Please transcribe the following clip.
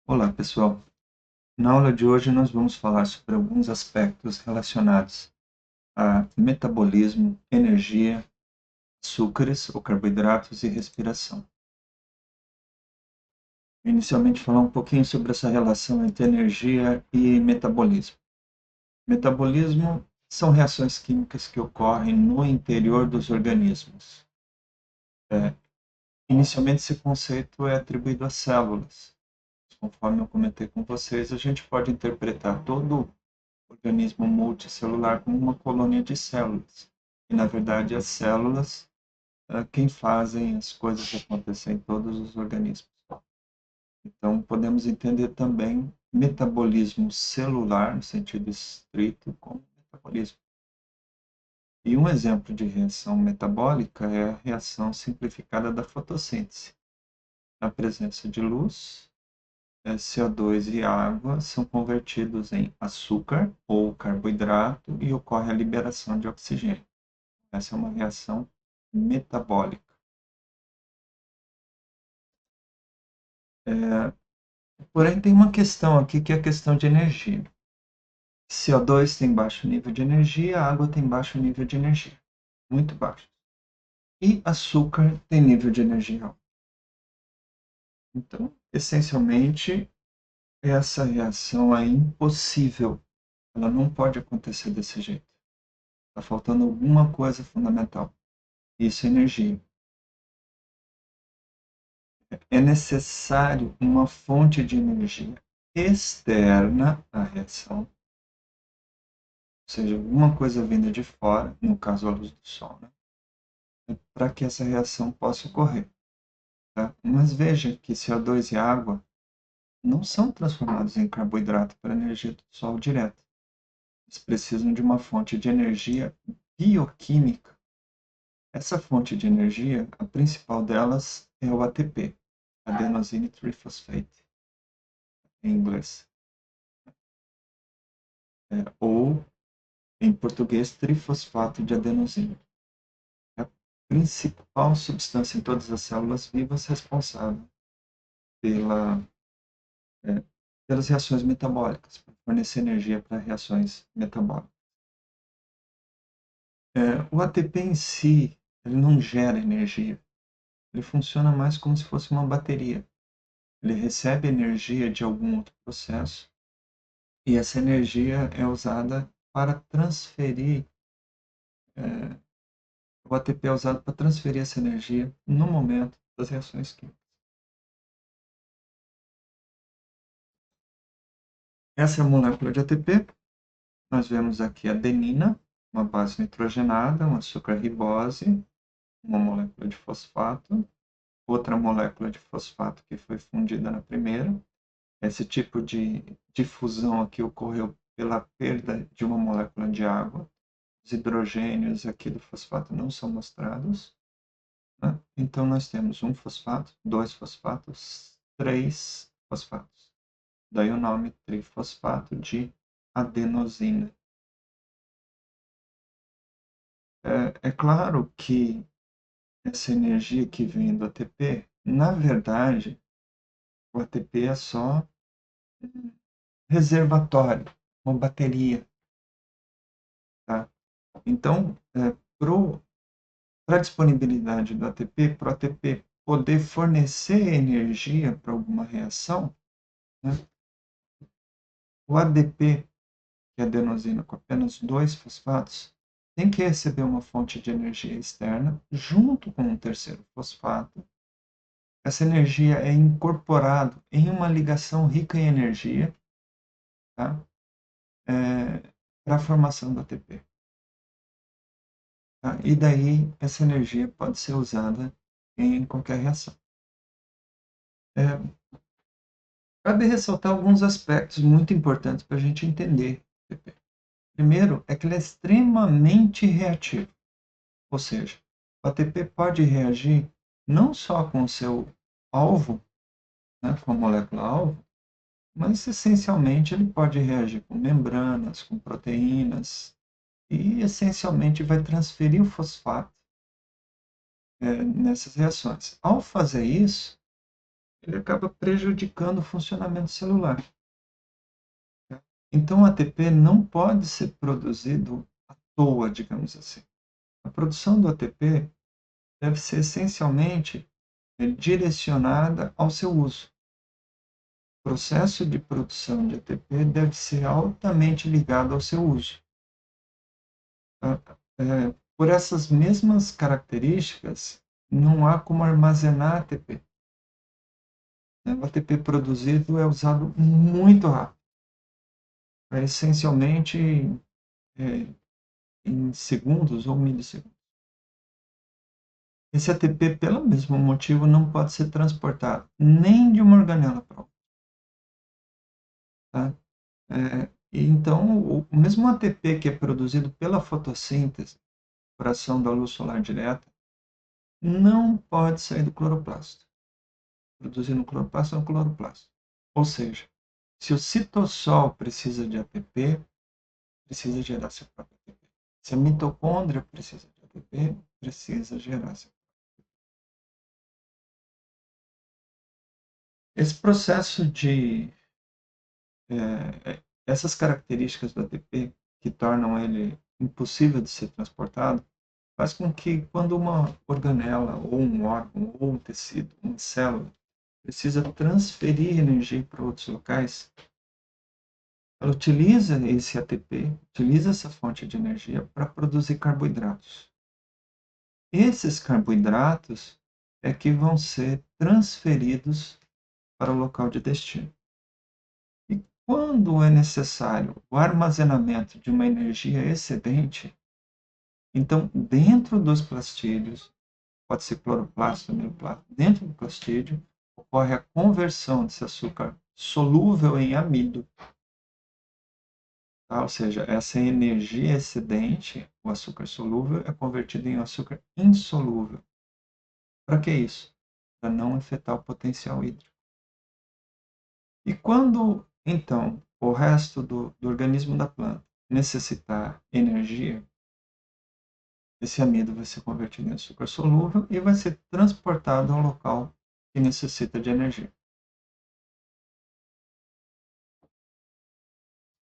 Olá, pessoal. Na aula de hoje nós vamos falar sobre alguns aspectos relacionados a metabolismo, energia, açúcares ou carboidratos e respiração. Inicialmente falar um pouquinho sobre essa relação entre energia e metabolismo. Metabolismo são reações químicas que ocorrem no interior dos organismos. Inicialmente esse conceito é atribuído às células. Conforme eu comentei com vocês, a gente pode interpretar todo organismo multicelular como uma colônia de células. E, na verdade, as células quem fazem as coisas acontecerem em todos os organismos. Então, podemos entender também metabolismo celular, no sentido estrito, como metabolismo. E um exemplo de reação metabólica é a reação simplificada da fotossíntese. Na presença de luz, CO2 e água são convertidos em açúcar ou carboidrato e ocorre a liberação de oxigênio. Essa é uma reação metabólica. Porém, tem uma questão aqui que é a questão de energia. CO2 tem baixo nível de energia, a água tem baixo nível de energia, muito baixo. E açúcar tem nível de energia alto. Então, essencialmente, essa reação é impossível. Ela não pode acontecer desse jeito. Está faltando alguma coisa fundamental. Isso é energia. É necessário uma fonte de energia externa à reação, ou seja, alguma coisa vinda de fora, no caso a luz do sol, né? Para que essa reação possa ocorrer. Tá? Mas veja que CO2 e água não são transformados em carboidrato para energia do sol direta. Eles precisam de uma fonte de energia bioquímica. Essa fonte de energia, a principal delas é o ATP, Adenosine Triphosphate, em inglês. Ou, em português, trifosfato de adenosina. É a principal substância em todas as células vivas responsável pela, é, pelas reações metabólicas, para fornecer energia para reações metabólicas. O ATP em si, ele não gera energia. Ele funciona mais como se fosse uma bateria. Ele recebe energia de algum outro processo e essa energia é usada para transferir, é, o ATP é usado para transferir essa energia no momento das reações químicas. Essa é a molécula de ATP. Nós vemos aqui a adenina, uma base nitrogenada, um açúcar ribose, uma molécula de fosfato, outra molécula de fosfato que foi fundida na primeira. Esse tipo de difusão aqui ocorreu pela perda de uma molécula de água. Os hidrogênios aqui do fosfato não são mostrados. Né? Então, nós temos um fosfato, dois fosfatos, três fosfatos. Daí o nome trifosfato de adenosina. É claro que essa energia que vem do ATP, na verdade, o ATP é só um reservatório, uma bateria. Tá? Então, para a disponibilidade do ATP, para o ATP poder fornecer energia para alguma reação, né, o ADP, que é adenosina com apenas dois fosfatos, tem que receber uma fonte de energia externa junto com um terceiro fosfato. Essa energia é incorporada em uma ligação rica em energia, tá? Para a formação do ATP. Tá? E daí essa energia pode ser usada em qualquer reação. Cabe ressaltar alguns aspectos muito importantes para a gente entender o ATP. Primeiro é que ele é extremamente reativo, ou seja, o ATP pode reagir não só com o seu alvo, né, com a molécula-alvo, mas essencialmente ele pode reagir com membranas, com proteínas, e essencialmente vai transferir o fosfato nessas reações. Ao fazer isso, ele acaba prejudicando o funcionamento celular. Então, o ATP não pode ser produzido à toa, digamos assim. A produção do ATP deve ser essencialmente direcionada ao seu uso. O processo de produção de ATP deve ser altamente ligado ao seu uso. Por essas mesmas características, não há como armazenar ATP. O ATP produzido é usado muito rápido, essencialmente em segundos ou milissegundos. Esse ATP, pelo mesmo motivo, não pode ser transportado nem de uma organela para outra. Tá? Então, o mesmo ATP que é produzido pela fotossíntese, por ação da luz solar direta, não pode sair do cloroplasto. Produzido no cloroplasto é no cloroplasto. Ou seja, se o citossol precisa de ATP, precisa gerar seu próprio ATP. Se a mitocôndria precisa de ATP, precisa gerar seu próprio. Esse processo de essas características do ATP que tornam ele impossível de ser transportado, faz com que quando uma organela ou um órgão ou um tecido, uma célula, precisa transferir energia para outros locais, ela utiliza esse ATP, utiliza essa fonte de energia para produzir carboidratos. Esses carboidratos é que vão ser transferidos para o local de destino. E quando é necessário o armazenamento de uma energia excedente, então dentro dos plastídeos, pode ser cloroplasto, neoplasto, dentro do plastídeo ocorre a conversão desse açúcar solúvel em amido. Tá? Ou seja, essa energia excedente, o açúcar solúvel, é convertido em açúcar insolúvel. Para que isso? Para não afetar o potencial hídrico. E quando, então, o resto do organismo da planta necessitar energia, esse amido vai ser convertido em açúcar solúvel e vai ser transportado ao local que necessita de energia.